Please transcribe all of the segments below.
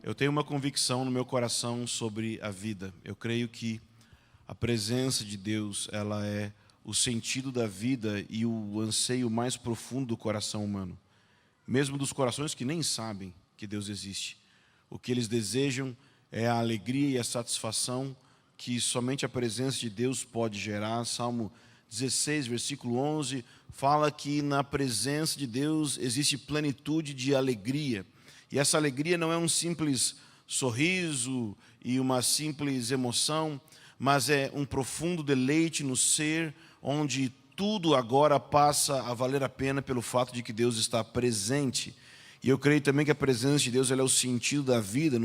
Eu tenho uma convicção no meu coração sobre a vida. Eu creio que a presença de Deus, ela é o sentido da vida e o anseio mais profundo do coração humano. Mesmo dos corações que nem sabem que Deus existe. O que eles desejam é a alegria e a satisfação que somente a presença de Deus pode gerar. Salmo 16, versículo 11, fala que na presença de Deus existe plenitude de alegria. E essa alegria não é um simples sorriso e uma simples emoção, mas é um profundo deleite no ser, onde tudo agora passa a valer a pena pelo fato de que Deus está presente. E eu creio também que a presença de Deus ela é o sentido da vida.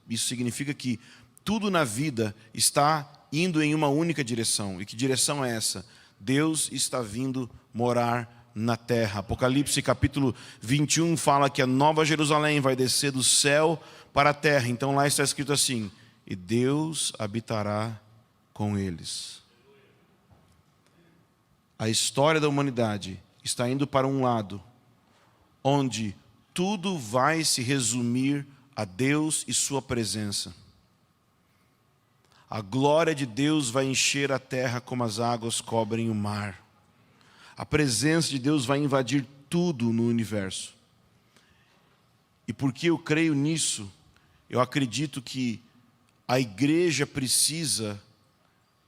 Isso significa que tudo na vida está indo em uma única direção. E que direção é essa? Deus está vindo morar na terra. Apocalipse capítulo 21 fala que a nova Jerusalém vai descer do céu para a terra. Então lá está escrito assim: e Deus habitará com eles. A história da humanidade está indo para um lado onde tudo vai se resumir a Deus e sua presença. A glória de Deus vai encher a terra como as águas cobrem o mar. A presença de Deus vai invadir tudo no universo. E porque eu creio nisso, eu acredito que a igreja precisa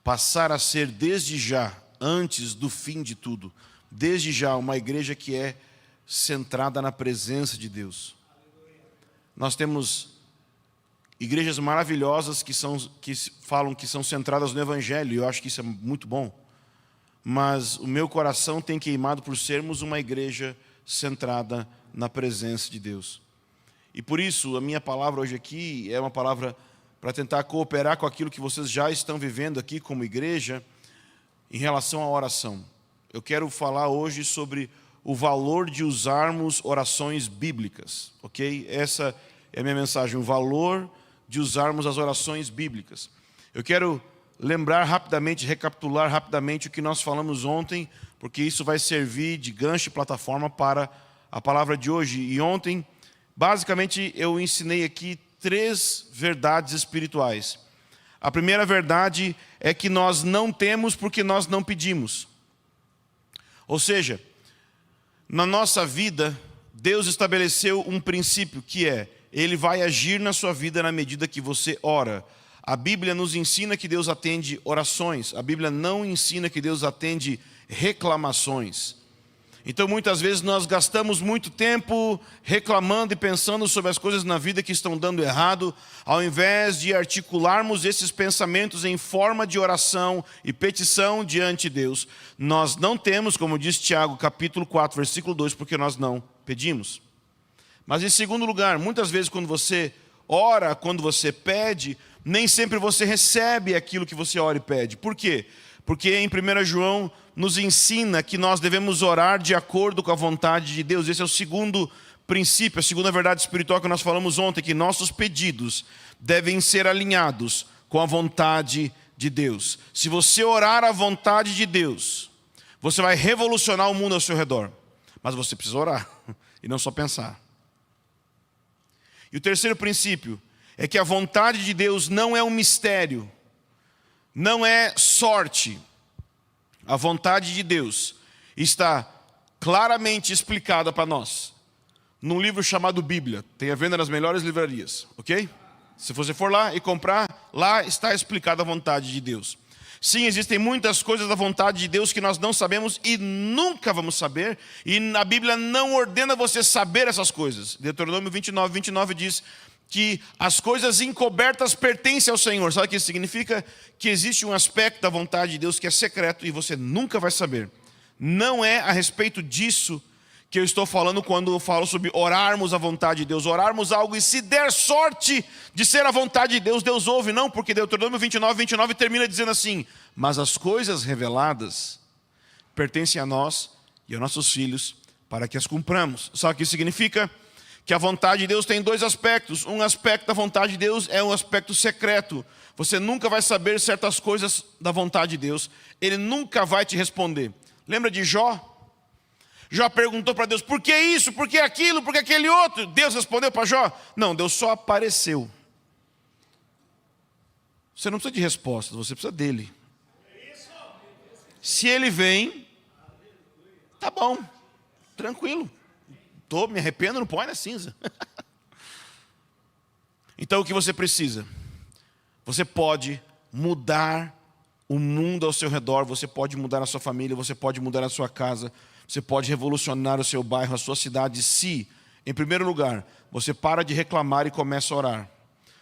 passar a ser desde já, antes do fim de tudo, desde já uma igreja que é centrada na presença de Deus. Nós temos igrejas maravilhosas que falam que são centradas no Evangelho, e eu acho que isso é muito bom. Mas o meu coração tem queimado por sermos uma igreja centrada na presença de Deus. E por isso, a minha palavra hoje aqui é uma palavra para tentar cooperar com aquilo que vocês já estão vivendo aqui como igreja, em relação à oração. Eu quero falar hoje sobre o valor de usarmos orações bíblicas, ok? Essa é a minha mensagem, o valor de usarmos as orações bíblicas. Eu quero lembrar rapidamente, recapitular rapidamente o que nós falamos ontem, porque isso vai servir de gancho e plataforma para a palavra de hoje. E ontem, basicamente, eu ensinei aqui 3 verdades espirituais. A primeira verdade é que nós não temos porque nós não pedimos. Ou seja, na nossa vida, Deus estabeleceu um princípio que é: Ele vai agir na sua vida na medida que você ora. A Bíblia nos ensina que Deus atende orações. A Bíblia não ensina que Deus atende reclamações. Então muitas vezes nós gastamos muito tempo reclamando e pensando sobre as coisas na vida que estão dando errado, ao invés de articularmos esses pensamentos em forma de oração e petição diante de Deus. Nós não temos, como diz Tiago, capítulo 4, versículo 2, porque nós não pedimos. Mas em segundo lugar, muitas vezes quando você ora, quando você pede, nem sempre você recebe aquilo que você ora e pede. Por quê? Porque em 1 João nos ensina que nós devemos orar de acordo com a vontade de Deus. Esse é o segundo princípio, a segunda verdade espiritual que nós falamos ontem, que nossos pedidos devem ser alinhados com a vontade de Deus. Se você orar a vontade de Deus, você vai revolucionar o mundo ao seu redor. Mas você precisa orar e não só pensar. E o terceiro princípio é que a vontade de Deus não é um mistério, não é sorte. A vontade de Deus está claramente explicada para nós num livro chamado Bíblia. Tem à venda nas melhores livrarias, ok? Se você for lá e comprar, lá está explicada a vontade de Deus. Sim, existem muitas coisas da vontade de Deus que nós não sabemos e nunca vamos saber. E a Bíblia não ordena você saber essas coisas. Deuteronômio 29 diz que as coisas encobertas pertencem ao Senhor. Sabe o que isso significa? Que existe um aspecto da vontade de Deus que é secreto e você nunca vai saber. Não é a respeito disso que eu estou falando quando eu falo sobre orarmos a vontade de Deus. Orarmos algo e se der sorte de ser a vontade de Deus, Deus ouve. Não, porque Deuteronômio 29 termina dizendo assim: mas as coisas reveladas pertencem a nós e aos nossos filhos para que as cumpramos. Sabe o que isso significa? Que a vontade de Deus tem 2 aspectos. Um aspecto da vontade de Deus é um aspecto secreto. Você nunca vai saber certas coisas da vontade de Deus. Ele nunca vai te responder. Lembra de Jó? Jó perguntou para Deus, por que isso, por que aquilo, por que aquele outro? Deus respondeu para Jó? Não, Deus só apareceu. Você não precisa de respostas, você precisa dele. Se ele vem, tá bom, tranquilo. Me arrependo, não põe na cinza. Então o que você precisa? Você pode mudar o mundo ao seu redor, você pode mudar a sua família, você pode mudar a sua casa, você pode revolucionar o seu bairro, a sua cidade, se, em primeiro lugar, você para de reclamar e começa a orar.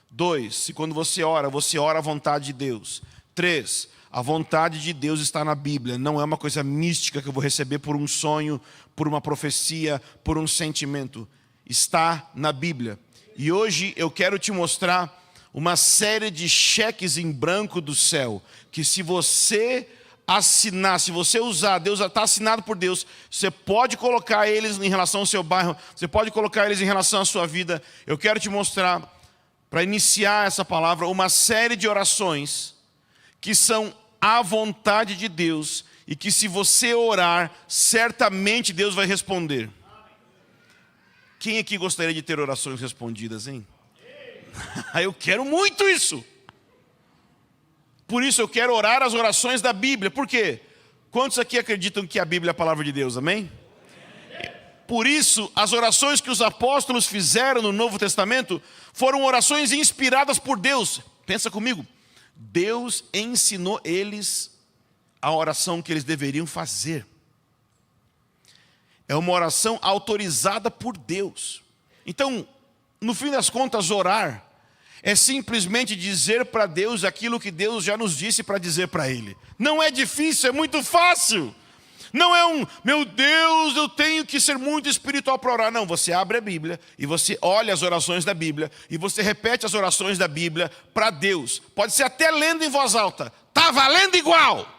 2, se quando você ora à vontade de Deus. 3, a vontade de Deus está na Bíblia, não é uma coisa mística que eu vou receber por um sonho, por uma profecia, por um sentimento. Está na Bíblia. E hoje eu quero te mostrar uma série de cheques em branco do céu, que se você assinar, se você usar, Deus está assinado por Deus, você pode colocar eles em relação ao seu bairro, você pode colocar eles em relação à sua vida. Eu quero te mostrar, para iniciar essa palavra, uma série de orações que são à vontade de Deus e que se você orar, certamente Deus vai responder. Quem aqui gostaria de ter orações respondidas, hein? Eu quero muito isso. Por isso eu quero orar as orações da Bíblia. Por quê? Quantos aqui acreditam que a Bíblia é a palavra de Deus, amém? Por isso, as orações que os apóstolos fizeram no Novo Testamento foram orações inspiradas por Deus. Pensa comigo. Deus ensinou eles a oração que eles deveriam fazer. É uma oração autorizada por Deus. Então, no fim das contas, orar é simplesmente dizer para Deus aquilo que Deus já nos disse para dizer para Ele. Não é difícil, é muito fácil. Não é meu Deus, eu tenho que ser muito espiritual para orar. Não, você abre a Bíblia e você olha as orações da Bíblia e você repete as orações da Bíblia para Deus. Pode ser até lendo em voz alta. Está valendo igual.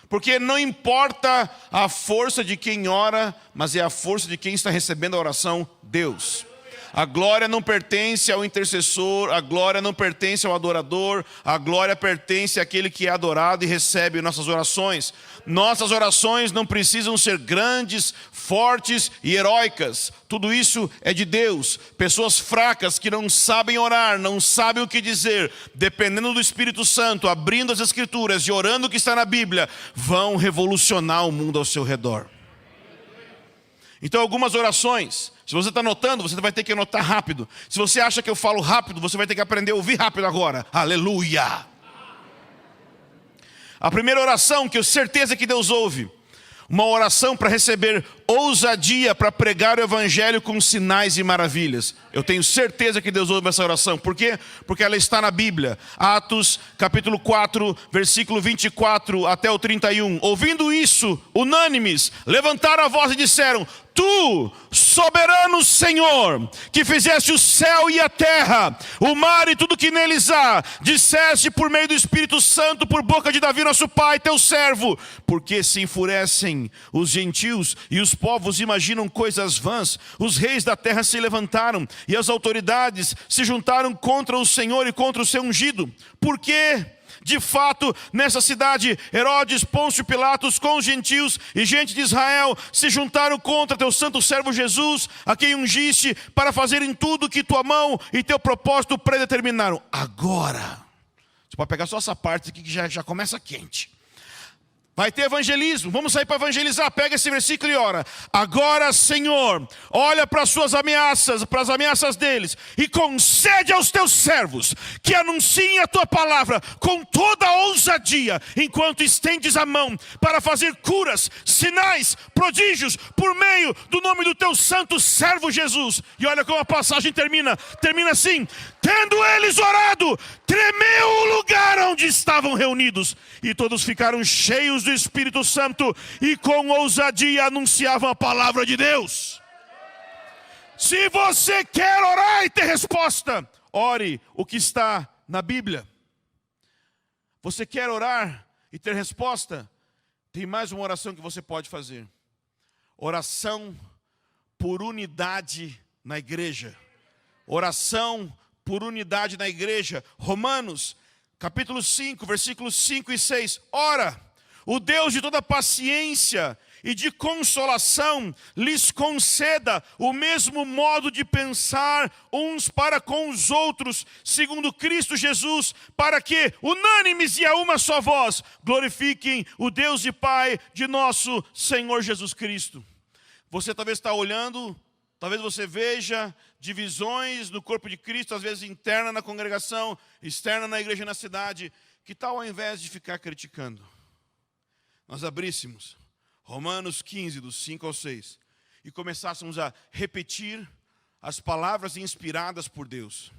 Porque não importa a força de quem ora, mas é a força de quem está recebendo a oração, Deus. A glória não pertence ao intercessor, a glória não pertence ao adorador, a glória pertence àquele que é adorado e recebe nossas orações. Nossas orações não precisam ser grandes, fortes e heróicas. Tudo isso é de Deus. Pessoas fracas que não sabem orar, não sabem o que dizer, dependendo do Espírito Santo, abrindo as Escrituras e orando o que está na Bíblia, vão revolucionar o mundo ao seu redor. Então algumas orações, se você está anotando, você vai ter que anotar rápido. Se você acha que eu falo rápido, você vai ter que aprender a ouvir rápido agora. Aleluia! A primeira oração que eu certeza que Deus ouve, uma oração para receber ousadia para pregar o Evangelho com sinais e maravilhas. Eu tenho certeza que Deus ouve essa oração. Por quê? Porque ela está na Bíblia. Atos capítulo 4, versículo 24 até o 31. Ouvindo isso, unânimes, levantaram a voz e disseram: Tu, soberano Senhor, que fizeste o céu e a terra, o mar e tudo que neles há, disseste por meio do Espírito Santo, por boca de Davi nosso pai, teu servo, porque se enfurecem os gentios e os povos imaginam coisas vãs, os reis da terra se levantaram e as autoridades se juntaram contra o Senhor e contra o seu ungido. Por quê? De fato, nessa cidade, Herodes, Pôncio Pilatos, com os gentios e gente de Israel, se juntaram contra teu santo servo Jesus, a quem ungiste, para fazerem tudo que tua mão e teu propósito predeterminaram. Agora, você pode pegar só essa parte aqui que já começa quente. Vai ter evangelismo, vamos sair para evangelizar. Pega esse versículo e ora. Agora, Senhor, olha para as suas ameaças, para as ameaças deles, e concede aos teus servos que anunciem a tua palavra com toda a ousadia, enquanto estendes a mão para fazer curas, sinais, prodígios, por meio do nome do teu santo servo Jesus. E olha como a passagem termina assim: tendo eles orado, tremeu o lugar onde estavam reunidos, e todos ficaram cheios do Espírito Santo e com ousadia anunciavam a palavra de Deus. Se você quer orar e ter resposta, ore o que está na Bíblia. Você quer orar e ter resposta? Tem mais uma oração que você pode fazer. Oração por unidade na igreja. Oração por unidade na igreja. Romanos, capítulo 5, versículos 5 e 6. Ora, o Deus de toda paciência e de consolação lhes conceda o mesmo modo de pensar uns para com os outros, segundo Cristo Jesus, para que, unânimes e a uma só voz, glorifiquem o Deus e Pai de nosso Senhor Jesus Cristo. Você talvez está olhando, talvez você veja divisões no corpo de Cristo, às vezes interna na congregação, externa na igreja e na cidade. Que tal, ao invés de ficar criticando, nós abríssemos Romanos 15, dos 5 ao 6, e começássemos a repetir as palavras inspiradas por Deus.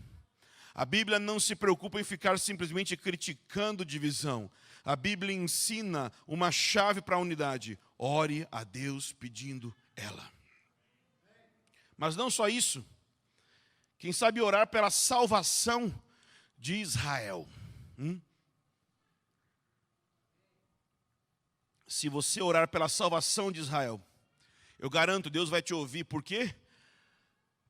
A Bíblia não se preocupa em ficar simplesmente criticando divisão. A Bíblia ensina uma chave para a unidade. Ore a Deus pedindo ela. Mas não só isso. Quem sabe orar pela salvação de Israel. Se você orar pela salvação de Israel, eu garanto, Deus vai te ouvir. Por quê?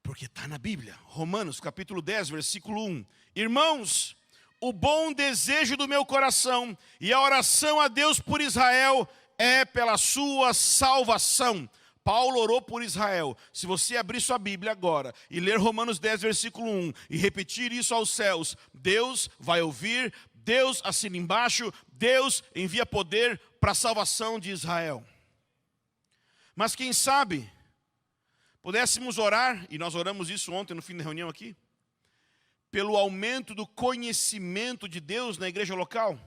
Porque está na Bíblia. Romanos capítulo 10, versículo 1. Irmãos, o bom desejo do meu coração e a oração a Deus por Israel é pela sua salvação. Paulo orou por Israel. Se você abrir sua Bíblia agora e ler Romanos 10, versículo 1 e repetir isso aos céus, Deus vai ouvir, Deus assina embaixo, Deus envia poder para a salvação de Israel. Mas quem sabe, pudéssemos orar, e nós oramos isso ontem no fim da reunião aqui, pelo aumento do conhecimento de Deus na igreja local.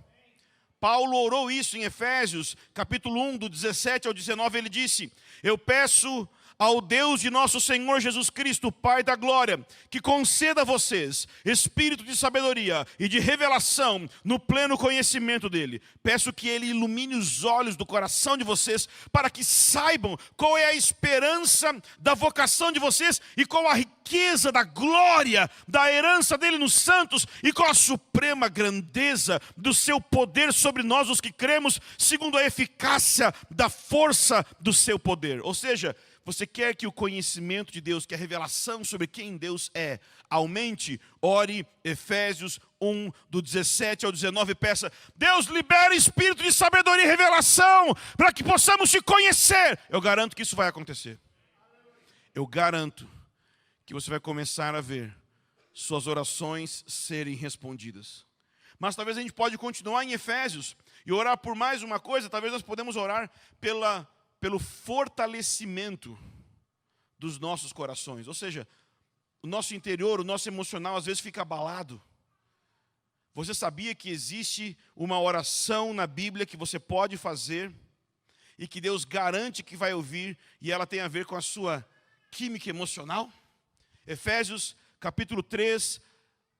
Paulo orou isso em Efésios, capítulo 1, do 17 ao 19, ele disse: eu peço ao Deus de nosso Senhor Jesus Cristo, Pai da glória, que conceda a vocês espírito de sabedoria e de revelação no pleno conhecimento dele. Peço que ele ilumine os olhos do coração de vocês, para que saibam qual é a esperança da vocação de vocês e qual a riqueza da glória da herança dele nos santos e qual a suprema grandeza do seu poder sobre nós os que cremos, segundo a eficácia da força do seu poder. Ou seja, você quer que o conhecimento de Deus, que a revelação sobre quem Deus é, aumente? Ore Efésios 1, do 17 ao 19, peça: Deus, libera espírito de sabedoria e revelação, para que possamos te conhecer. Eu garanto que isso vai acontecer. Eu garanto que você vai começar a ver suas orações serem respondidas. Mas talvez a gente pode continuar em Efésios e orar por mais uma coisa. Talvez nós podemos orar pelo fortalecimento dos nossos corações. Ou seja, o nosso interior, o nosso emocional às vezes fica abalado. Você sabia que existe uma oração na Bíblia que você pode fazer e que Deus garante que vai ouvir, e ela tem a ver com a sua química emocional? Efésios capítulo 3,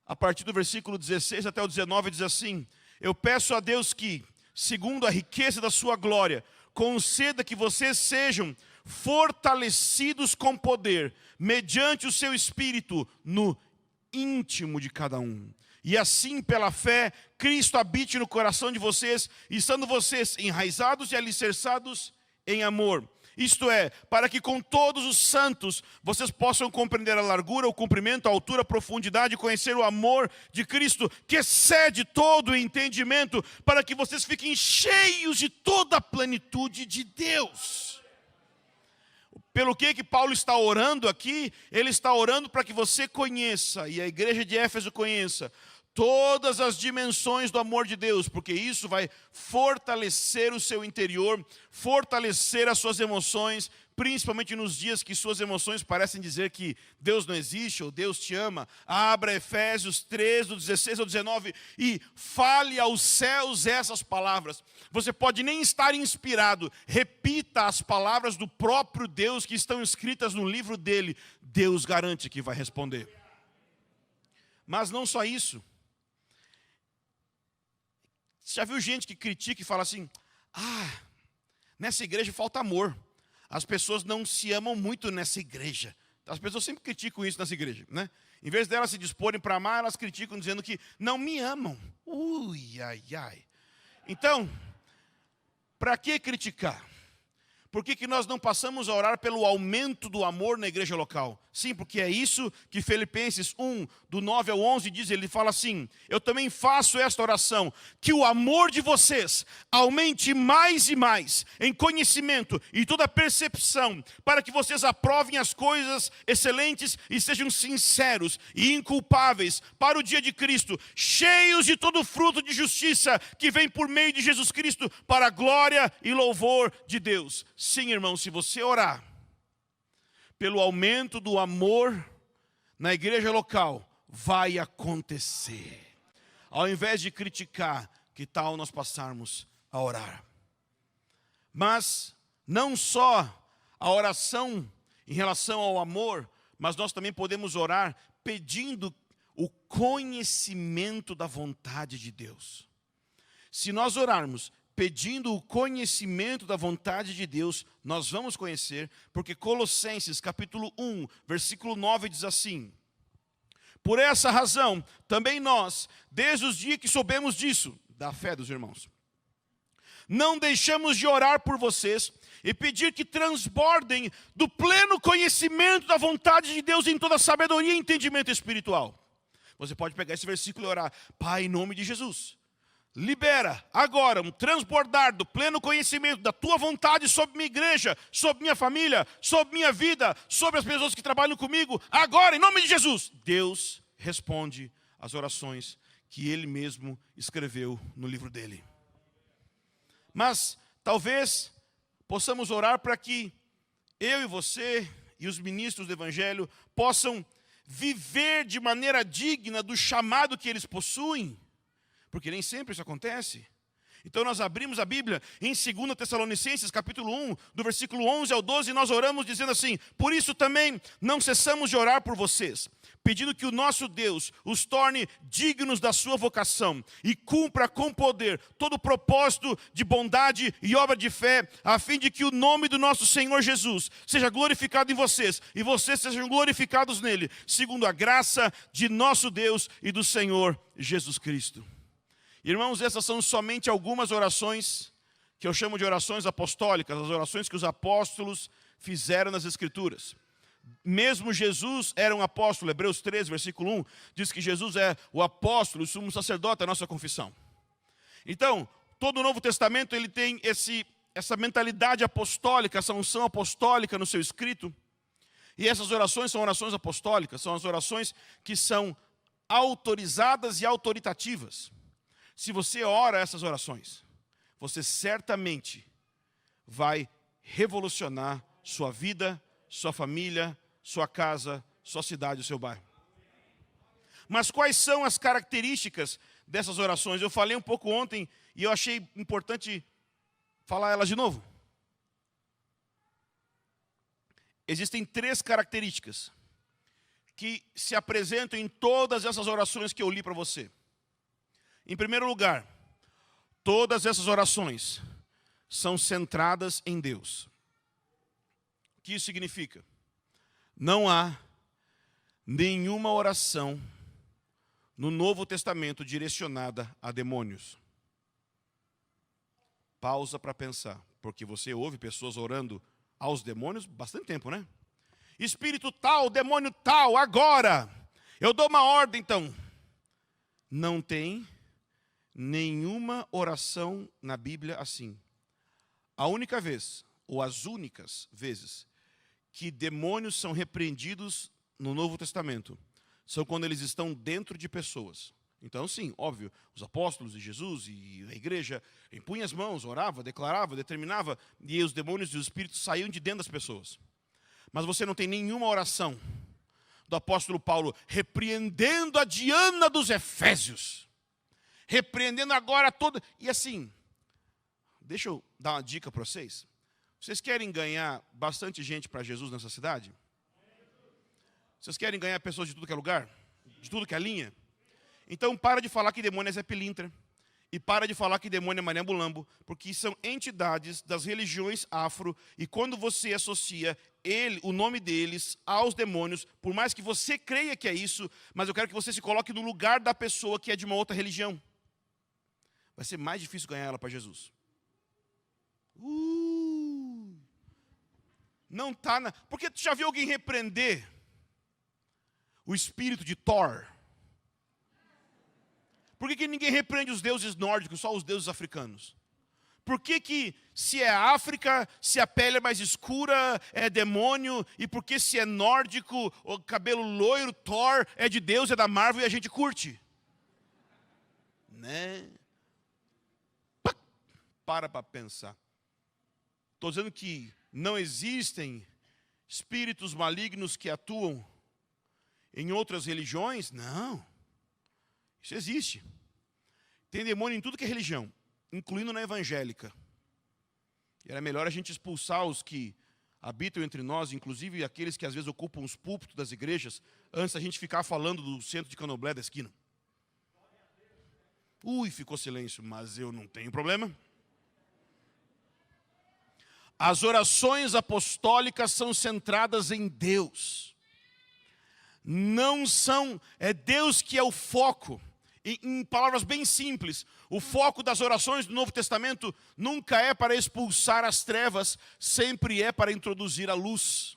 a partir do versículo 16 até o 19, diz assim: eu peço a Deus que, segundo a riqueza da sua glória, conceda que vocês sejam fortalecidos com poder, mediante o seu Espírito, no íntimo de cada um. E assim, pela fé, Cristo habite no coração de vocês, estando vocês enraizados e alicerçados em amor. Isto é, para que com todos os santos vocês possam compreender a largura, o comprimento, a altura, a profundidade, conhecer o amor de Cristo, que excede todo o entendimento, para que vocês fiquem cheios de toda a plenitude de Deus. Pelo que Paulo está orando aqui? Ele está orando para que você conheça, e a igreja de Éfeso conheça, todas as dimensões do amor de Deus, porque isso vai fortalecer o seu interior, fortalecer as suas emoções, principalmente nos dias que suas emoções parecem dizer que Deus não existe ou Deus te ama. Abra Efésios 3, do 16 ao 19 e fale aos céus essas palavras. Você pode nem estar inspirado, repita as palavras do próprio Deus que estão escritas no livro dele. Deus garante que vai responder. Mas não só isso. Você já viu gente que critica e fala assim: nessa igreja falta amor. As pessoas não se amam muito nessa igreja. As pessoas sempre criticam isso nessa igreja, né? Em vez delas se disporem para amar, elas criticam dizendo que não me amam. Ui, ai, ai. Então, para que criticar? por que nós não passamos a orar pelo aumento do amor na igreja local? Sim, porque é isso que Filipenses 1, do 9 ao 11 diz, ele fala assim: eu também faço esta oração, que o amor de vocês aumente mais e mais em conhecimento e toda percepção, para que vocês aprovem as coisas excelentes e sejam sinceros e inculpáveis para o dia de Cristo, cheios de todo fruto de justiça que vem por meio de Jesus Cristo, para a glória e louvor de Deus. Sim, irmão, se você orar pelo aumento do amor na igreja local, vai acontecer. Ao invés de criticar, que tal nós passarmos a orar? Mas não só a oração em relação ao amor, mas nós também podemos orar pedindo o conhecimento da vontade de Deus. Se nós orarmos pedindo o conhecimento da vontade de Deus, nós vamos conhecer, porque Colossenses capítulo 1, versículo 9 diz assim: por essa razão, também nós, desde os dias que soubemos disso, da fé dos irmãos, não deixamos de orar por vocês e pedir que transbordem do pleno conhecimento da vontade de Deus em toda sabedoria e entendimento espiritual. Você pode pegar esse versículo e orar: Pai, em nome de Jesus, libera agora um transbordar do pleno conhecimento da tua vontade sobre minha igreja, sobre minha família, sobre minha vida, sobre as pessoas que trabalham comigo, agora, em nome de Jesus. Deus responde às orações que Ele mesmo escreveu no livro dele. Mas talvez possamos orar para que eu e você e os ministros do Evangelho possam viver de maneira digna do chamado que eles possuem, porque nem sempre isso acontece. Então nós abrimos a Bíblia em 2 Tessalonicenses capítulo 1, do versículo 11 ao 12, e nós oramos dizendo assim: por isso também não cessamos de orar por vocês, pedindo que o nosso Deus os torne dignos da sua vocação e cumpra com poder todo o propósito de bondade e obra de fé, a fim de que o nome do nosso Senhor Jesus seja glorificado em vocês e vocês sejam glorificados nele, segundo a graça de nosso Deus e do Senhor Jesus Cristo. Irmãos, essas são somente algumas orações que eu chamo de orações apostólicas, as orações que os apóstolos fizeram nas Escrituras. Mesmo Jesus era um apóstolo. Hebreus 13, versículo 1, diz que Jesus é o apóstolo, o sumo sacerdote da nossa confissão. Então, todo o Novo Testamento ele tem essa mentalidade apostólica, essa unção apostólica no seu escrito. E essas orações são orações apostólicas, são as orações que são autorizadas e autoritativas. Se você ora essas orações, você certamente vai revolucionar sua vida, sua família, sua casa, sua cidade, o seu bairro. Mas quais são as características dessas orações? Eu falei um pouco ontem e eu achei importante falar elas de novo. Existem 3 características que se apresentam em todas essas orações que eu li para você. Em primeiro lugar, todas essas orações são centradas em Deus. O que isso significa? Não há nenhuma oração no Novo Testamento direcionada a demônios. Pausa para pensar, porque você ouve pessoas orando aos demônios bastante tempo, né? Espírito tal, demônio tal, agora. Eu dou uma ordem, então. Não tem nenhuma oração na Bíblia assim. A única vez, ou as únicas vezes, que demônios são repreendidos no Novo Testamento, são quando eles estão dentro de pessoas. Então sim, óbvio, os apóstolos de Jesus e a igreja impunham as mãos, orava, declarava, determinava, e os demônios e os espíritos saíam de dentro das pessoas. Mas você não tem nenhuma oração do apóstolo Paulo repreendendo a Diana dos Efésios, repreendendo agora toda... E assim, deixa eu dar uma dica para vocês. Vocês querem ganhar bastante gente para Jesus nessa cidade? Vocês querem ganhar pessoas de tudo que é lugar? De tudo que é linha? Então para de falar que demônio é Zé Pilintra. E para de falar que demônio é Mané Mulambo, porque são entidades das religiões afro, e quando você associa o nome deles aos demônios, por mais que você creia que é isso, mas eu quero que você se coloque no lugar da pessoa que é de uma outra religião. Vai ser mais difícil ganhar ela para Jesus. Não está na... Porque tu já viu alguém repreender o espírito de Thor? Por que ninguém repreende os deuses nórdicos, só os deuses africanos? Por que se é África, se a pele é mais escura, é demônio? E por que se é nórdico, o cabelo loiro, Thor, é de Deus, é da Marvel e a gente curte? Né? Para pensar. Estou dizendo que não existem espíritos malignos que atuam em outras religiões? Não. Isso existe. Tem demônio em tudo que é religião, incluindo na evangélica. E era melhor a gente expulsar os que habitam entre nós, inclusive aqueles que às vezes ocupam os púlpitos das igrejas, antes da gente ficar falando do centro de Candomblé da esquina. Ficou silêncio, mas eu não tenho problema. As orações apostólicas são centradas em Deus. Não são, é Deus que é o foco. Em palavras bem simples, o foco das orações do Novo Testamento nunca é para expulsar as trevas, sempre é para introduzir a luz.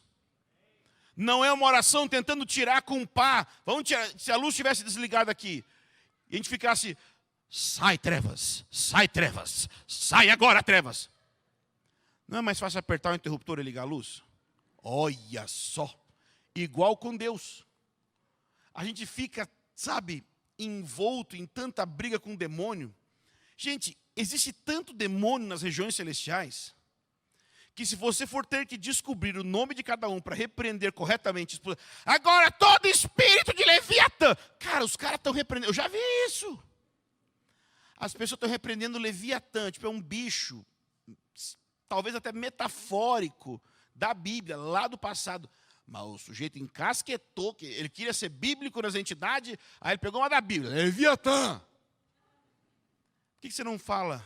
Não é uma oração tentando tirar com pá. Vamos tirar, se a luz estivesse desligada aqui, e a gente ficasse, sai trevas, sai agora trevas. Não é mais fácil apertar o interruptor e ligar a luz? Olha só, igual com Deus. A gente fica, sabe, envolto em tanta briga com o demônio. Gente, existe tanto demônio nas regiões celestiais, que se você for ter que descobrir o nome de cada um para repreender corretamente, agora todo espírito de Leviatã, cara, os caras estão repreendendo, eu já vi isso. As pessoas estão repreendendo Leviatã, tipo é um bicho, talvez até metafórico, da Bíblia, lá do passado. Mas o sujeito encasquetou, que ele queria ser bíblico nas entidades, aí ele pegou uma da Bíblia, Leviatã. Por que você não fala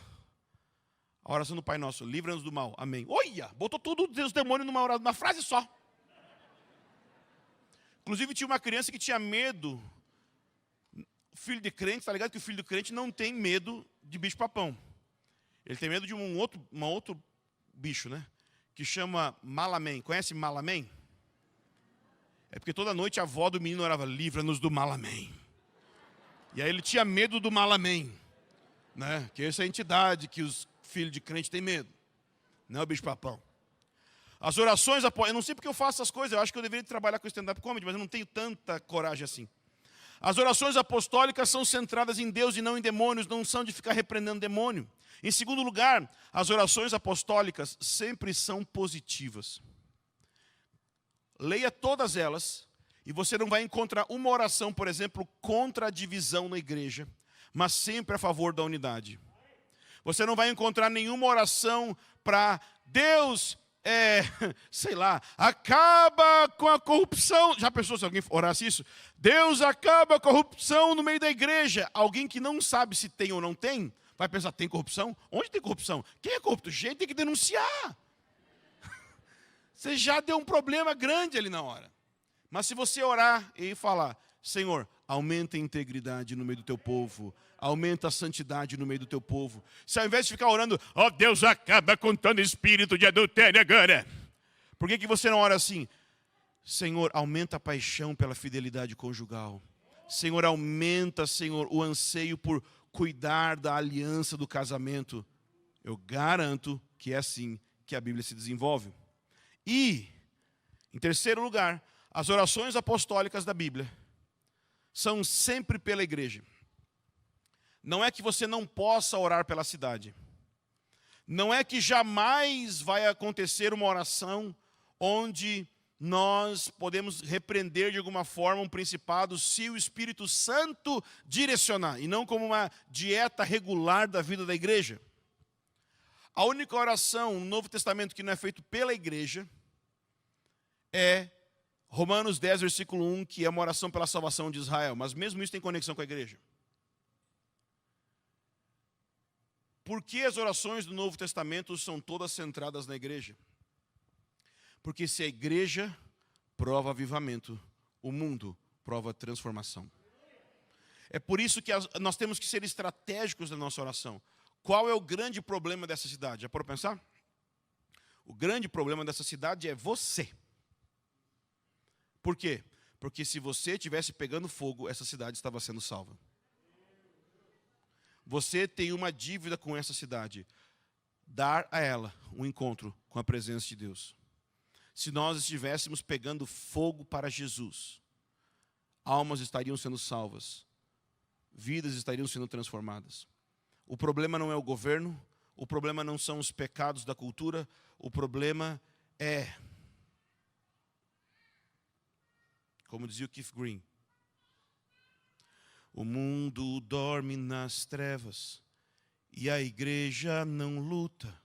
a oração do Pai Nosso? Livra-nos do mal, amém. Olha, botou tudo os demônios numa frase só. Inclusive tinha uma criança que tinha medo, filho de crente, tá ligado que o filho de crente não tem medo de bicho-papão. Ele tem medo de um outro bicho, né? Que chama Malamém. Conhece Malamém? É porque toda noite a avó do menino orava, livra-nos do Malamém. E aí ele tinha medo do Malamém, né? Que é essa entidade que os filhos de crente têm medo. Não é o bicho-papão. As orações, eu não sei porque eu faço essas coisas, eu acho que eu deveria trabalhar com stand-up comedy, mas eu não tenho tanta coragem assim. As orações apostólicas são centradas em Deus e não em demônios, não são de ficar repreendendo demônio. Em segundo lugar, as orações apostólicas sempre são positivas. Leia todas elas e você não vai encontrar uma oração, por exemplo, contra a divisão na igreja, mas sempre a favor da unidade. Você não vai encontrar nenhuma oração para Deus, sei lá, acaba com a corrupção. Já pensou se alguém orasse isso? Deus acaba com a corrupção no meio da igreja. Alguém que não sabe se tem ou não tem, vai pensar, tem corrupção? Onde tem corrupção? Quem é corrupto? Gente, tem que denunciar. Você já deu um problema grande ali na hora. Mas se você orar e falar, Senhor, aumenta a integridade no meio do teu povo, aumenta a santidade no meio do teu povo. Se ao invés de ficar orando, ó Deus, acaba com todo espírito de adultério agora. Por que você não ora assim? Senhor, aumenta a paixão pela fidelidade conjugal. Senhor, aumenta, Senhor, o anseio por cuidar da aliança do casamento. Eu garanto que é assim que a Bíblia se desenvolve. E, em terceiro lugar, as orações apostólicas da Bíblia são sempre pela igreja. Não é que você não possa orar pela cidade. Não é que jamais vai acontecer uma oração onde nós podemos repreender de alguma forma um principado se o Espírito Santo direcionar, e não como uma dieta regular da vida da igreja. A única oração no Novo Testamento que não é feita pela igreja é Romanos 10, versículo 1, que é uma oração pela salvação de Israel. Mas mesmo isso tem conexão com a igreja. Por que as orações do Novo Testamento são todas centradas na igreja? Porque se a igreja prova avivamento, o mundo prova transformação. É por isso que nós temos que ser estratégicos na nossa oração. Qual é o grande problema dessa cidade? Já para pensar? O grande problema dessa cidade é você. Por quê? Porque se você estivesse pegando fogo, essa cidade estava sendo salva. Você tem uma dívida com essa cidade. Dar a ela um encontro com a presença de Deus. Se nós estivéssemos pegando fogo para Jesus, almas estariam sendo salvas. Vidas estariam sendo transformadas. O problema não é o governo. O problema não são os pecados da cultura. O problema é, como dizia o Keith Green, o mundo dorme nas trevas e a igreja não luta,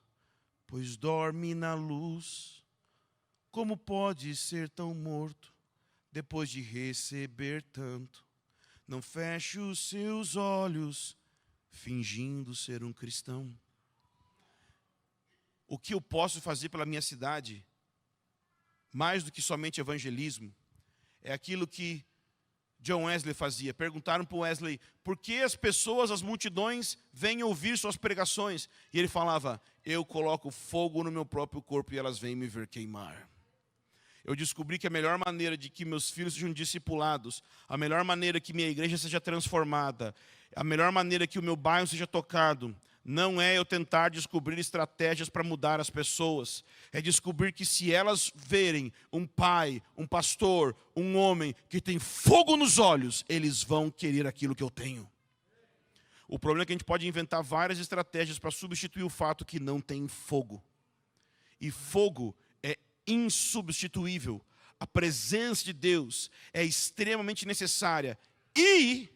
pois dorme na luz. Como pode ser tão morto depois de receber tanto? Não feche os seus olhos fingindo ser um cristão. O que eu posso fazer pela minha cidade, mais do que somente evangelismo, é aquilo que John Wesley fazia. Perguntaram para Wesley, por que as pessoas, as multidões, vêm ouvir suas pregações? E ele falava, eu coloco fogo no meu próprio corpo e elas vêm me ver queimar. Eu descobri que a melhor maneira de que meus filhos sejam discipulados, a melhor maneira que minha igreja seja transformada, a melhor maneira que o meu bairro seja tocado, não é eu tentar descobrir estratégias para mudar as pessoas. É descobrir que se elas verem um pai, um pastor, um homem que tem fogo nos olhos, eles vão querer aquilo que eu tenho. O problema é que a gente pode inventar várias estratégias para substituir o fato que não tem fogo. E fogo é insubstituível. A presença de Deus é extremamente necessária e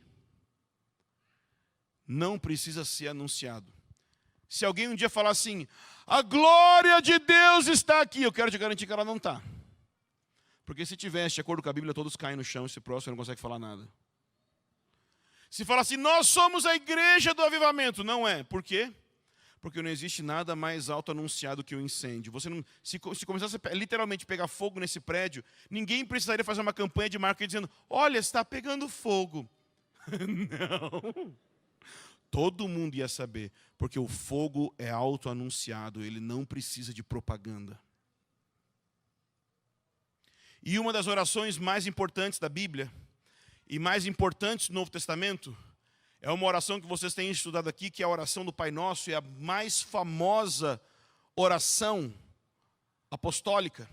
não precisa ser anunciado. Se alguém um dia falar assim, a glória de Deus está aqui, eu quero te garantir que ela não está. Porque se tivesse, de acordo com a Bíblia, todos caem no chão e se prostram e não consegue falar nada. Se falar assim, nós somos a igreja do avivamento, não é. Por quê? Porque não existe nada mais alto anunciado que o incêndio. Você não, se começasse a literalmente pegar fogo nesse prédio, ninguém precisaria fazer uma campanha de marketing dizendo, olha, está pegando fogo. Não. Todo mundo ia saber, porque o fogo é auto-anunciado, ele não precisa de propaganda. E uma das orações mais importantes da Bíblia, e mais importantes do Novo Testamento, é uma oração que vocês têm estudado aqui, que é a oração do Pai Nosso, é a mais famosa oração apostólica,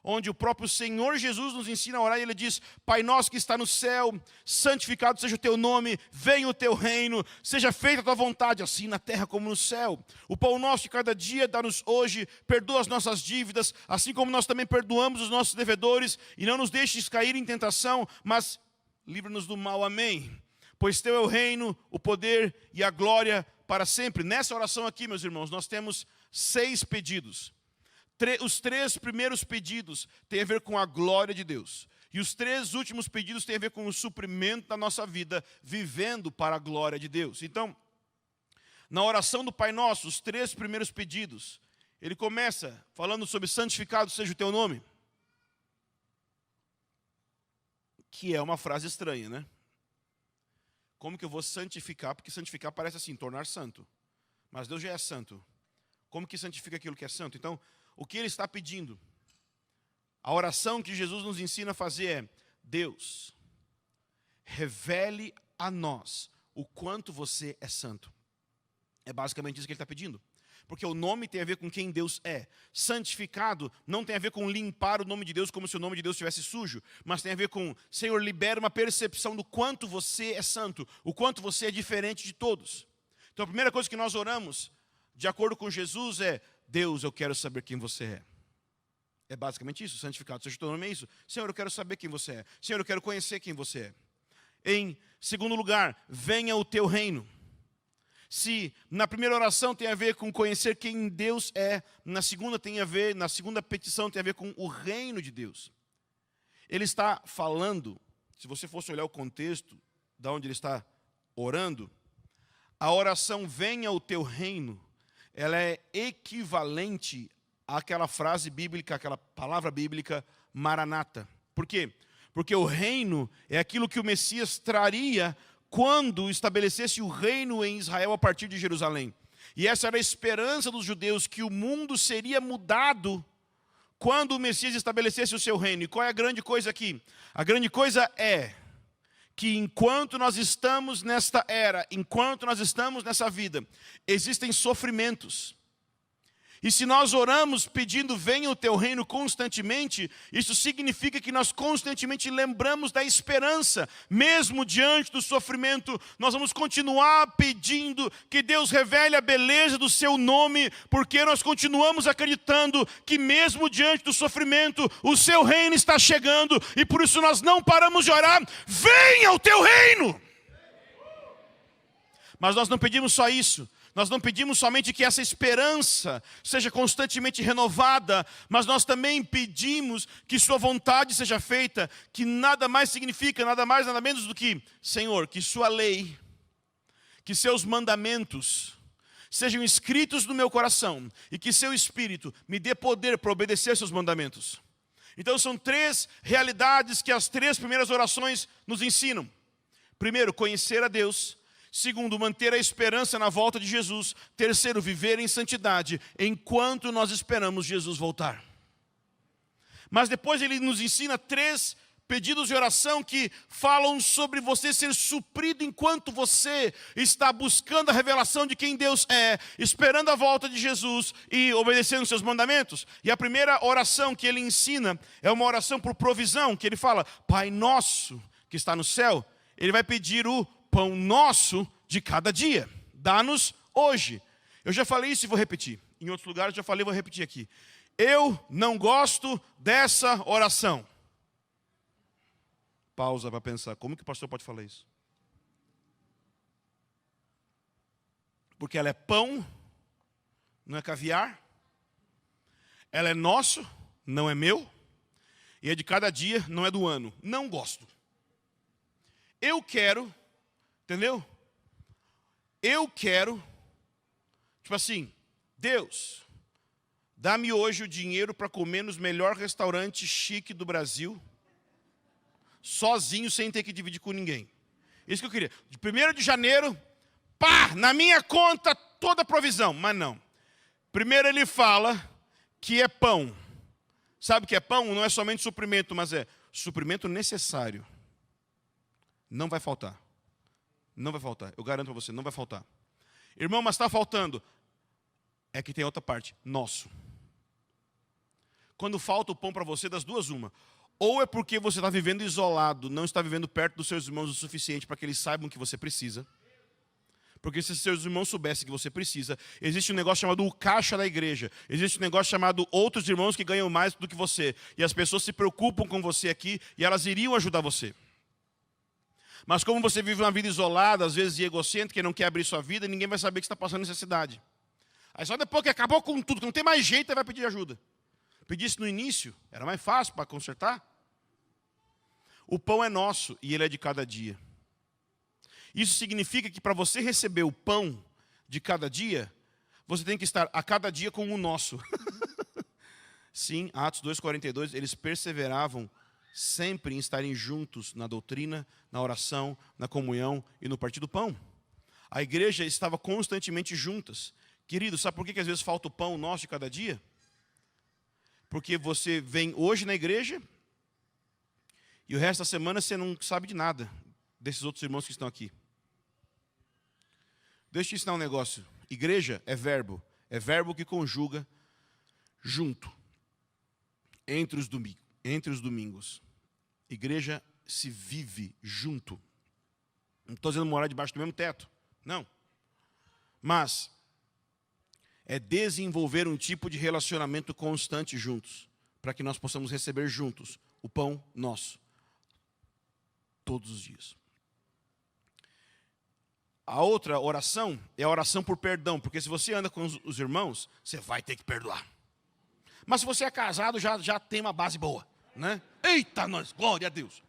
onde o próprio Senhor Jesus nos ensina a orar, e Ele diz, Pai nosso que está no céu, santificado seja o teu nome, venha o teu reino, seja feita a tua vontade, assim na terra como no céu. O pão nosso de cada dia dá-nos hoje, perdoa as nossas dívidas, assim como nós também perdoamos os nossos devedores, e não nos deixes cair em tentação, mas livra-nos do mal, amém. Pois teu é o reino, o poder e a glória para sempre. Nessa oração aqui, meus irmãos, nós temos 6 pedidos. Os 3 primeiros pedidos têm a ver com a glória de Deus. E os 3 últimos pedidos têm a ver com o suprimento da nossa vida, vivendo para a glória de Deus. Então, na oração do Pai Nosso, os 3 primeiros pedidos, ele começa falando sobre santificado seja o teu nome. Que é uma frase estranha, né? Como que eu vou santificar? Porque santificar parece assim, tornar santo. Mas Deus já é santo. Como que santifica aquilo que é santo? Então, o que ele está pedindo? A oração que Jesus nos ensina a fazer é, Deus, revele a nós o quanto você é santo. É basicamente isso que ele está pedindo. Porque o nome tem a ver com quem Deus é. Santificado não tem a ver com limpar o nome de Deus como se o nome de Deus estivesse sujo. Mas tem a ver com, Senhor, libera uma percepção do quanto você é santo. O quanto você é diferente de todos. Então a primeira coisa que nós oramos, de acordo com Jesus, é, Deus, eu quero saber quem você é. É basicamente isso, santificado seja o teu nome, é isso. Senhor, eu quero saber quem você é. Senhor, eu quero conhecer quem você é. Em segundo lugar, venha o teu reino. Se na primeira oração tem a ver com conhecer quem Deus é, na segunda petição tem a ver com o reino de Deus. Ele está falando, se você fosse olhar o contexto de onde ele está orando, a oração venha o teu reino, ela é equivalente àquela frase bíblica, àquela palavra bíblica, Maranata. Por quê? Porque o reino é aquilo que o Messias traria quando estabelecesse o reino em Israel a partir de Jerusalém. E essa era a esperança dos judeus, que o mundo seria mudado quando o Messias estabelecesse o seu reino. E qual é a grande coisa aqui? A grande coisa é que enquanto nós estamos nesta era, enquanto nós estamos nessa vida, existem sofrimentos. E se nós oramos pedindo, venha o teu reino constantemente, isso significa que nós constantemente lembramos da esperança. Mesmo diante do sofrimento, nós vamos continuar pedindo que Deus revele a beleza do seu nome, porque nós continuamos acreditando que mesmo diante do sofrimento, o seu reino está chegando, e por isso nós não paramos de orar, venha o teu reino! Mas nós não pedimos só isso. Nós não pedimos somente que essa esperança seja constantemente renovada, mas nós também pedimos que sua vontade seja feita, que nada mais significa, nada mais, nada menos do que, Senhor, que sua lei, que seus mandamentos sejam escritos no meu coração e que seu Espírito me dê poder para obedecer seus mandamentos. Então são 3 realidades que as 3 primeiras orações nos ensinam. Primeiro, conhecer a Deus. Segundo, manter a esperança na volta de Jesus. Terceiro, viver em santidade enquanto nós esperamos Jesus voltar. Mas depois ele nos ensina 3 pedidos de oração que falam sobre você ser suprido enquanto você está buscando a revelação de quem Deus é, esperando a volta de Jesus e obedecendo os seus mandamentos. E a primeira oração que ele ensina é uma oração por provisão, que ele fala, Pai nosso que está no céu. Ele vai pedir o pão nosso de cada dia. Dá-nos hoje. Eu já falei isso e vou repetir. Em outros lugares já falei e vou repetir aqui. Eu não gosto dessa oração. Pausa para pensar. Como que o pastor pode falar isso? Porque ela é pão, não é caviar. Ela é nosso, não é meu. E é de cada dia, não é do ano. Não gosto. Eu quero... Entendeu? Eu quero, tipo assim, Deus, dá-me hoje o dinheiro para comer nos melhores restaurantes chique do Brasil, sozinho, sem ter que dividir com ninguém. Isso que eu queria. De 1º de janeiro, pá, na minha conta, toda a provisão. Mas não. Primeiro ele fala que é pão. Sabe o que é pão? Não é somente suprimento, mas é suprimento necessário. Não vai faltar. Não vai faltar, eu garanto para você, não vai faltar. Irmão, mas está faltando. É que tem outra parte, nosso. Quando falta o pão para você, das duas uma. Ou é porque você está vivendo isolado, não está vivendo perto dos seus irmãos o suficiente para que eles saibam que você precisa. Porque se seus irmãos soubessem que você precisa, existe um negócio chamado o caixa da igreja. Existe um negócio chamado outros irmãos que ganham mais do que você. E as pessoas se preocupam com você aqui e elas iriam ajudar você. Mas como você vive uma vida isolada, às vezes egocêntrica, e não quer abrir sua vida, ninguém vai saber que você está passando necessidade. Aí só depois que acabou com tudo, que não tem mais jeito, aí vai pedir ajuda. Pedisse no início, era mais fácil para consertar. O pão é nosso e ele é de cada dia. Isso significa que para você receber o pão de cada dia, você tem que estar a cada dia com o nosso. Sim, Atos 2,42, eles perseveravam sempre em estarem juntos na doutrina, na oração, na comunhão e no partir do pão. A igreja estava constantemente juntas. Querido, sabe por que às vezes falta o pão nosso de cada dia? Porque você vem hoje na igreja e o resto da semana você não sabe de nada desses outros irmãos que estão aqui. Deixa eu te ensinar um negócio. Igreja é verbo que conjuga junto, entre os domingos. Igreja se vive junto. Não estou dizendo morar debaixo do mesmo teto, não. Mas é desenvolver um tipo de relacionamento constante juntos, para que nós possamos receber juntos o pão nosso, todos os dias. A outra oração é a oração por perdão, porque se você anda com os irmãos, você vai ter que perdoar. Mas se você é casado, já tem uma base boa, né? Eita, nós, glória a Deus,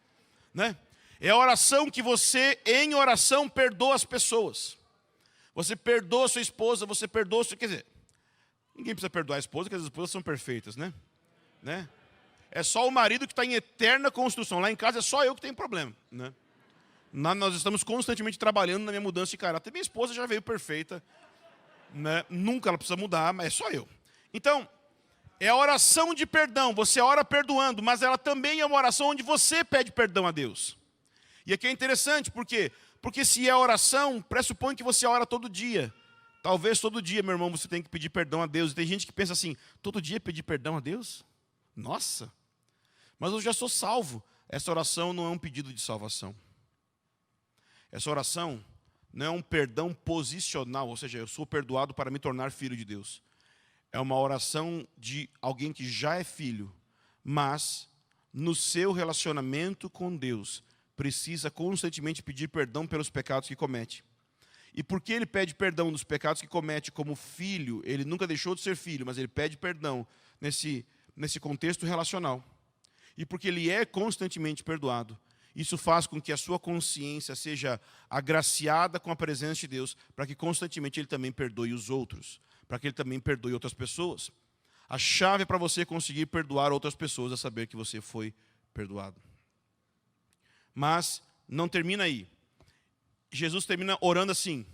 né? É a oração que você, em oração, perdoa as pessoas. Você perdoa a sua esposa, você perdoa o seu... Quer dizer, ninguém precisa perdoar a esposa, porque as esposas são perfeitas, né? É só o marido que está em eterna construção. Lá em casa é só eu que tenho problema, né? Nós estamos constantemente trabalhando na minha mudança de caráter. Minha esposa já veio perfeita, né? Nunca ela precisa mudar, mas é só eu. Então, é a oração de perdão. Você ora perdoando, mas ela também é uma oração onde você pede perdão a Deus. E aqui é interessante, por quê? Porque se é oração, pressupõe que você ora todo dia. Talvez todo dia, meu irmão, você tem que pedir perdão a Deus. E tem gente que pensa assim, todo dia pedir perdão a Deus? Nossa, mas eu já sou salvo. Essa oração não é um pedido de salvação. Essa oração não é um perdão posicional, ou seja, eu sou perdoado para me tornar filho de Deus. É uma oração de alguém que já é filho, mas no seu relacionamento com Deus, precisa constantemente pedir perdão pelos pecados que comete. E porque ele pede perdão dos pecados que comete como filho, ele nunca deixou de ser filho, mas ele pede perdão nesse contexto relacional. E porque ele é constantemente perdoado, isso faz com que a sua consciência seja agraciada com a presença de Deus, para que constantemente ele também perdoe os outros, para que ele também perdoe outras pessoas. A chave para você conseguir perdoar outras pessoas é saber que você foi perdoado. Mas não termina aí. Jesus termina orando assim.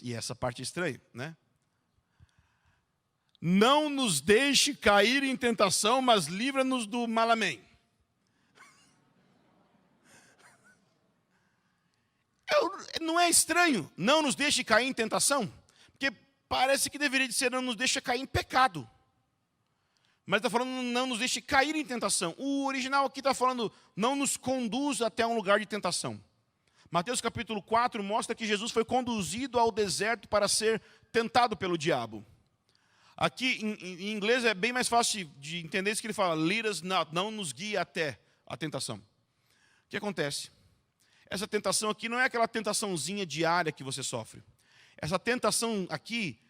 E essa parte é estranha, né? Não nos deixe cair em tentação, mas livra-nos do mal. Amém. Não é estranho? Não nos deixe cair em tentação? Porque parece que deveria ser não nos deixe cair em pecado. Mas está falando não nos deixe cair em tentação. O original aqui está falando não nos conduz até um lugar de tentação. Mateus capítulo 4 mostra que Jesus foi conduzido ao deserto para ser tentado pelo diabo. Aqui em inglês é bem mais fácil de entender isso que ele fala, lead us not, não nos guie até a tentação. O que acontece? Essa tentação aqui não é aquela tentaçãozinha diária que você sofre. Essa tentação aqui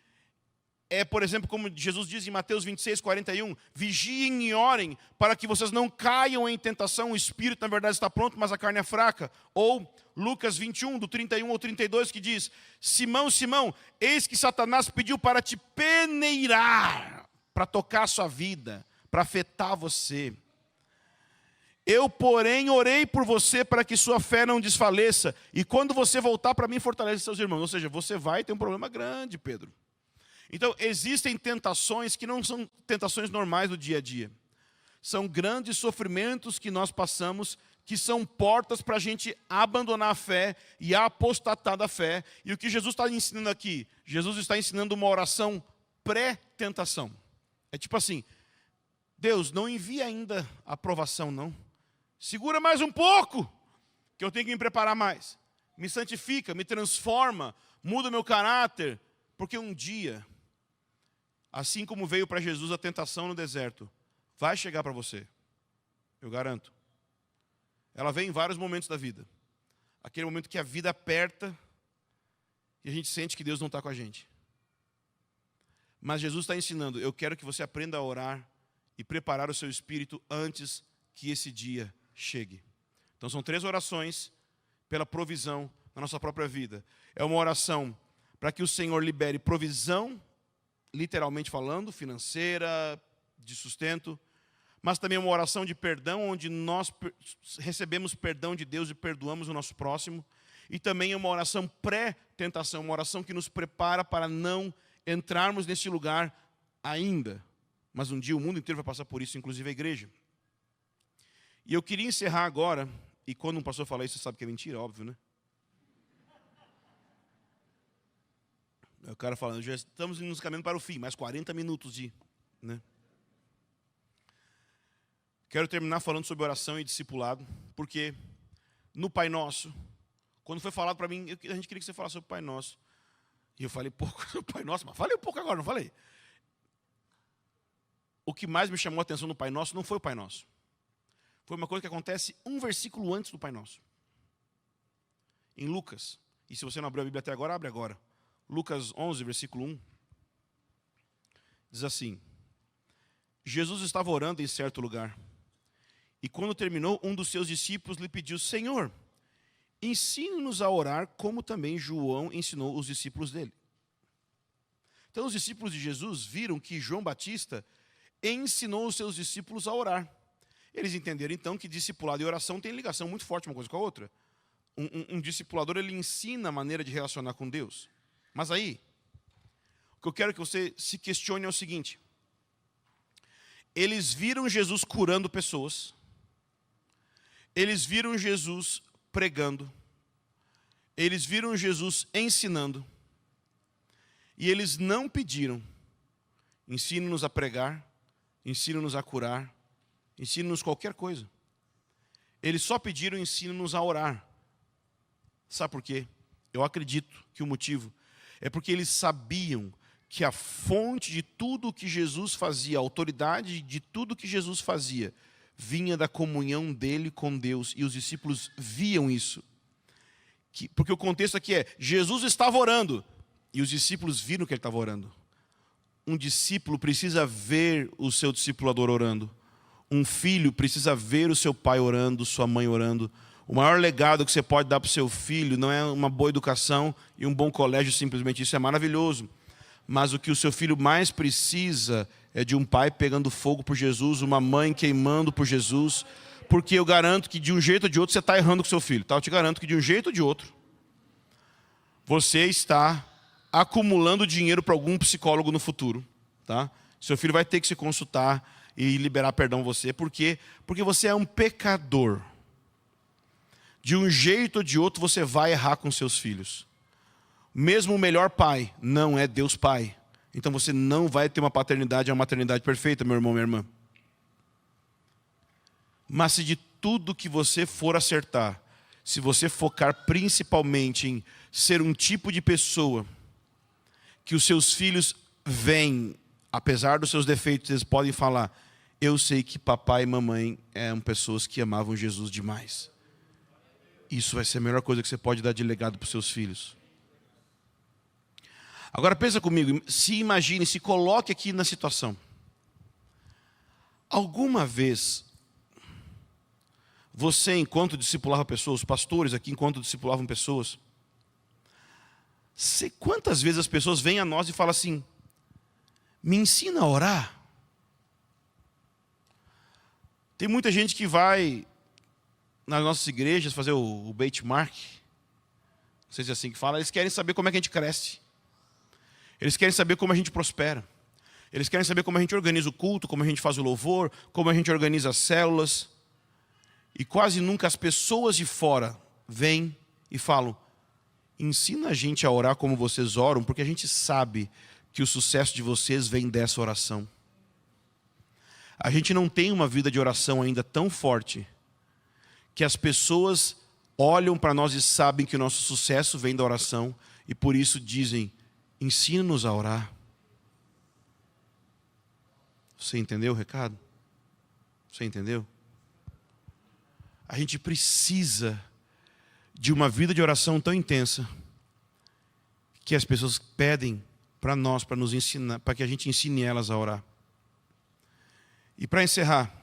é, por exemplo, como Jesus diz em Mateus 26, 41, vigiem e orem para que vocês não caiam em tentação, o espírito na verdade está pronto, mas a carne é fraca. Ou Lucas 21, do 31 ao 32, que diz, Simão, Simão, eis que Satanás pediu para te peneirar, para tocar a sua vida, para afetar você. Eu, porém, orei por você para que sua fé não desfaleça, e quando você voltar para mim, fortalece seus irmãos. Ou seja, você vai ter um problema grande, Pedro. Então, existem tentações que não são tentações normais do dia a dia. São grandes sofrimentos que nós passamos, que são portas para a gente abandonar a fé e apostatar da fé. E o que Jesus está ensinando aqui? Jesus está ensinando uma oração pré-tentação. É tipo assim, Deus, não envia ainda a aprovação, não. Segura mais um pouco, que eu tenho que me preparar mais. Me santifica, me transforma, muda o meu caráter, porque um dia, assim como veio para Jesus a tentação no deserto, vai chegar para você, eu garanto. Ela vem em vários momentos da vida. Aquele momento que a vida aperta e a gente sente que Deus não está com a gente. Mas Jesus está ensinando, eu quero que você aprenda a orar e preparar o seu espírito antes que esse dia chegue. Então são 3 orações pela provisão na nossa própria vida. É uma oração para que o Senhor libere provisão, literalmente falando, financeira, de sustento, mas também uma oração de perdão, onde nós recebemos perdão de Deus e perdoamos o nosso próximo, e também uma oração pré-tentação, uma oração que nos prepara para não entrarmos nesse lugar ainda, mas um dia o mundo inteiro vai passar por isso, inclusive a igreja. E eu queria encerrar agora, e quando um pastor fala isso, você sabe que é mentira, óbvio, né? O cara falando, já estamos nos caminhando para o fim, mais 40 minutos de... né? Quero terminar falando sobre oração e discipulado, porque no Pai Nosso, quando foi falado para mim, a gente queria que você falasse sobre o Pai Nosso. E eu falei pouco sobre o Pai Nosso, mas falei um pouco agora, não falei? O que mais me chamou a atenção no Pai Nosso não foi o Pai Nosso. Foi uma coisa que acontece um versículo antes do Pai Nosso. Em Lucas, e se você não abriu a Bíblia até agora, abre agora. Lucas 11, versículo 1, diz assim, Jesus estava orando em certo lugar, e quando terminou, um dos seus discípulos lhe pediu, Senhor, ensine-nos a orar, como também João ensinou os discípulos dele. Então os discípulos de Jesus viram que João Batista ensinou os seus discípulos a orar. Eles entenderam então que discipulado e oração tem ligação muito forte uma coisa com a outra. Um discipulador, ele ensina a maneira de relacionar com Deus. Mas aí, o que eu quero que você se questione é o seguinte: eles viram Jesus curando pessoas, eles viram Jesus pregando, eles viram Jesus ensinando, e eles não pediram: ensine-nos a pregar, ensine-nos a curar, ensine-nos qualquer coisa. Eles só pediram: ensine-nos a orar. Sabe por quê? Eu acredito que o motivo é porque eles sabiam que a fonte de tudo o que Jesus fazia, a autoridade de tudo que Jesus fazia, vinha da comunhão dele com Deus, e os discípulos viam isso. Porque o contexto aqui é: Jesus estava orando, e os discípulos viram que ele estava orando. Um discípulo precisa ver o seu discipulador orando. Um filho precisa ver o seu pai orando, sua mãe orando. O maior legado que você pode dar para o seu filho não é uma boa educação e um bom colégio, simplesmente. Isso é maravilhoso. Mas o que o seu filho mais precisa é de um pai pegando fogo por Jesus, uma mãe queimando por Jesus, porque eu garanto que de um jeito ou de outro você está errando com seu filho. Tá? Eu te garanto que de um jeito ou de outro você está acumulando dinheiro para algum psicólogo no futuro. Tá? Seu filho vai ter que se consultar e liberar perdão a você. Por quê? Porque você é um pecador. De um jeito ou de outro você vai errar com seus filhos. Mesmo o melhor pai não é Deus Pai. Então você não vai ter uma paternidade e uma maternidade perfeita, meu irmão, minha irmã. Mas se de tudo que você for acertar, se você focar principalmente em ser um tipo de pessoa que os seus filhos veem, apesar dos seus defeitos, eles podem falar: eu sei que papai e mamãe eram pessoas que amavam Jesus demais. Isso vai ser a melhor coisa que você pode dar de legado para os seus filhos. Agora pensa comigo, se imagine, se coloque aqui na situação. Alguma vez, você, enquanto discipulava pessoas, os pastores aqui, enquanto discipulavam pessoas, quantas vezes as pessoas vêm a nós e falam assim: me ensina a orar? Tem muita gente que vai nas nossas igrejas fazer o benchmark, não sei se é assim que fala. Eles querem saber como é que a gente cresce. Eles querem saber como a gente prospera. Eles querem saber como a gente organiza o culto, como a gente faz o louvor, como a gente organiza as células. E quase nunca as pessoas de fora vêm e falam: ensina a gente a orar como vocês oram, porque a gente sabe que o sucesso de vocês vem dessa oração. A gente não tem uma vida de oração ainda tão forte que as pessoas olham para nós e sabem que o nosso sucesso vem da oração, e por isso dizem: ensina-nos a orar. Você entendeu o recado? Você entendeu? A gente precisa de uma vida de oração tão intensa que as pessoas pedem para nós, para nos ensinar, para que a gente ensine elas a orar. E para encerrar,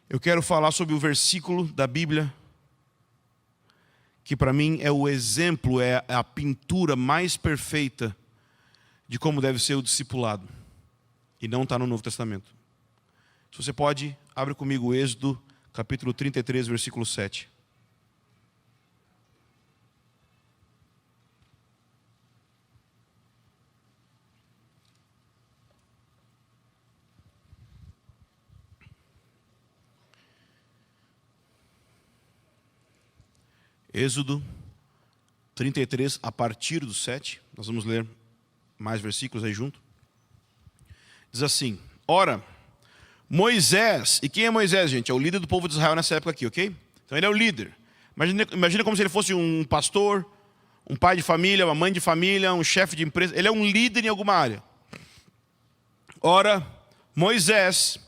eu quero falar sobre o versículo da Bíblia que para mim é o exemplo, é a pintura mais perfeita de como deve ser o discipulado. E não está no Novo Testamento. Se você pode, abre comigo Êxodo, capítulo 33, versículo 7. Êxodo 33, a partir do 7. Nós vamos ler mais versículos aí junto. Diz assim: ora, Moisés, e quem é Moisés, gente? É o líder do povo de Israel nessa época aqui, ok? Então ele é o líder. Imagina como se ele fosse um pastor, um pai de família, uma mãe de família, um chefe de empresa. Ele é um líder em alguma área. Ora, Moisés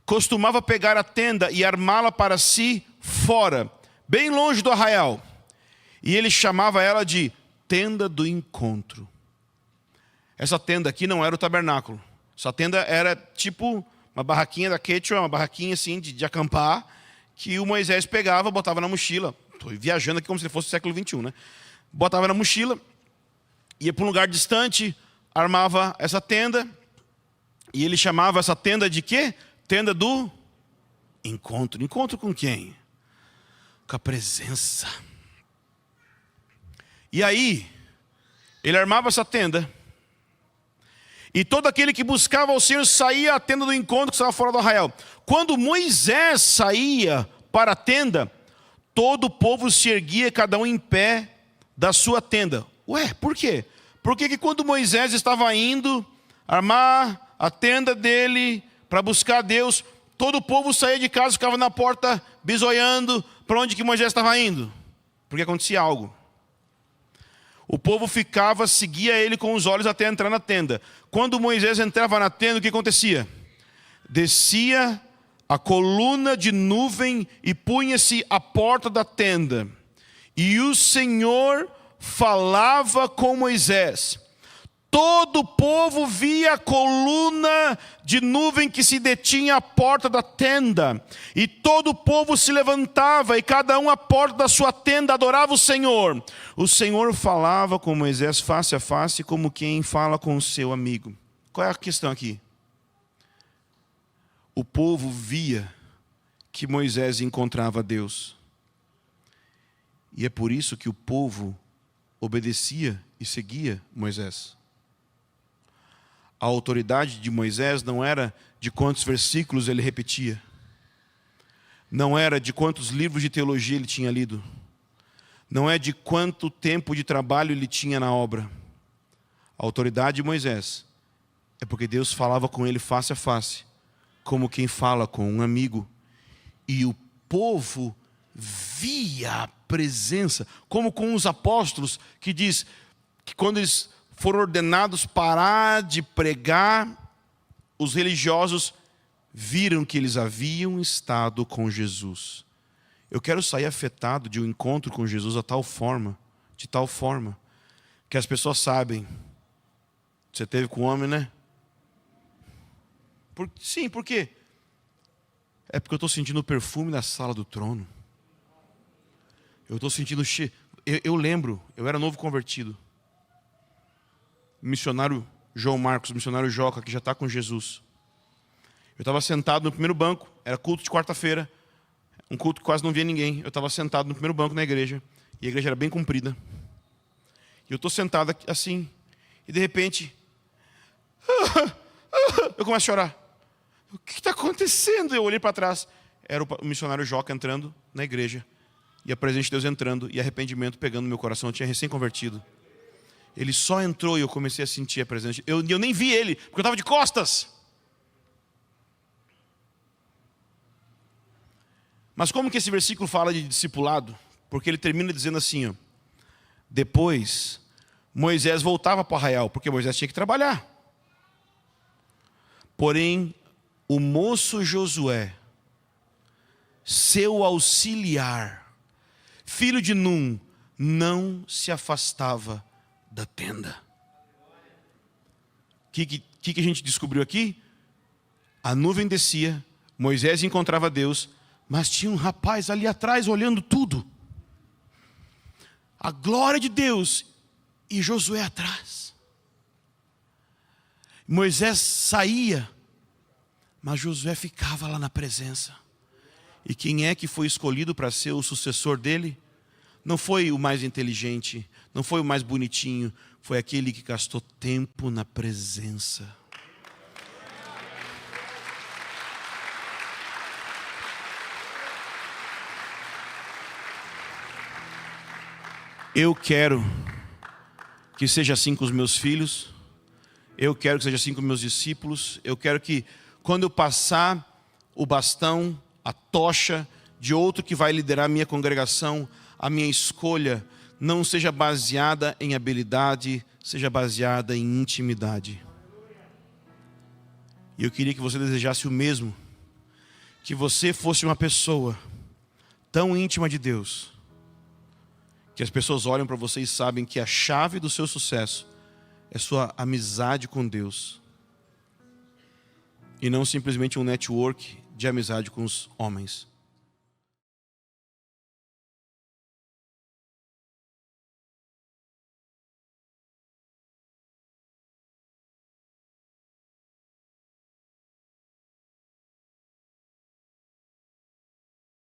costumava pegar a tenda e armá-la para si fora, bem longe do arraial. E ele chamava ela de tenda do encontro. Essa tenda aqui não era o tabernáculo. Essa tenda era tipo uma barraquinha da Quechua, uma barraquinha assim de acampar, que o Moisés pegava, botava na mochila. Estou viajando aqui como se fosse o século 21, né? Botava na mochila, ia para um lugar distante, armava essa tenda, e ele chamava essa tenda de quê? Tenda do encontro. Encontro com quem? Com a presença. E aí, Ele armava essa tenda. E todo aquele que buscava o Senhor saía à tenda do encontro que estava fora do arraial. Quando Moisés saía para a tenda, todo o povo se erguia, cada um em pé da sua tenda. Ué, por quê? Porque que quando Moisés estava indo armar a tenda dele para buscar Deus, todo o povo saía de casa, ficava na porta bisoiando para onde que Moisés estava indo. Porque acontecia algo. O povo ficava, seguia ele com os olhos até entrar na tenda. Quando Moisés entrava na tenda, o que acontecia? Descia a coluna de nuvem e punha-se à porta da tenda. E o Senhor falava com Moisés. Todo o povo via a coluna de nuvem que se detinha à porta da tenda. E todo o povo se levantava, e cada um à porta da sua tenda adorava o Senhor. O Senhor falava com Moisés face a face, como quem fala com o seu amigo. Qual é a questão aqui? O povo via que Moisés encontrava Deus. E é por isso que o povo obedecia e seguia Moisés. A autoridade de Moisés não era de quantos versículos ele repetia. Não era de quantos livros de teologia ele tinha lido. Não é de quanto tempo de trabalho ele tinha na obra. A autoridade de Moisés é porque Deus falava com ele face a face, como quem fala com um amigo. E o povo via a presença, como com os apóstolos, que diz que quando eles foram ordenados parar de pregar, os religiosos viram que eles haviam estado com Jesus. Eu quero sair afetado de um encontro com Jesus de tal forma, que as pessoas sabem. Você teve com o homem, né? Sim, por quê? É porque eu estou sentindo o perfume da sala do trono. Eu estou sentindo cheiro. Eu lembro, eu era novo convertido. Missionário João Marcos, missionário Joca, que já está com Jesus. Eu estava sentado no primeiro banco, era culto de quarta-feira, um culto que quase não via ninguém. Eu estava sentado no primeiro banco na igreja, e a igreja era bem comprida. E eu estou sentado aqui, assim, e de repente, eu começo a chorar. O que está acontecendo? Eu olhei para trás, era o missionário Joca entrando na igreja, e a presença de Deus entrando, e arrependimento pegando no meu coração. Eu tinha recém-convertido. Ele só entrou e eu comecei a sentir a presença. Eu nem vi ele, porque eu estava de costas. Mas como que esse versículo fala de discipulado? Porque ele termina dizendo assim, ó, depois Moisés voltava para o arraial, porque Moisés tinha que trabalhar. Porém, o moço Josué, seu auxiliar, filho de Num, não se afastava da tenda. O que a gente descobriu aqui? A nuvem descia, Moisés encontrava Deus, mas tinha um rapaz ali atrás olhando tudo. A glória de Deus e Josué atrás. Moisés saía, mas Josué ficava lá na presença. E quem é que foi escolhido para ser o sucessor dele? Não foi o mais inteligente, não foi o mais bonitinho, foi aquele que gastou tempo na presença. Eu quero que seja assim com os meus filhos, eu quero que seja assim com meus discípulos, eu quero que quando eu passar o bastão, a tocha de outro que vai liderar a minha congregação, a minha escolha não seja baseada em habilidade, seja baseada em intimidade. E eu queria que você desejasse o mesmo, que você fosse uma pessoa tão íntima de Deus, que as pessoas olham para você e sabem que a chave do seu sucesso é sua amizade com Deus, e não simplesmente um network de amizade com os homens.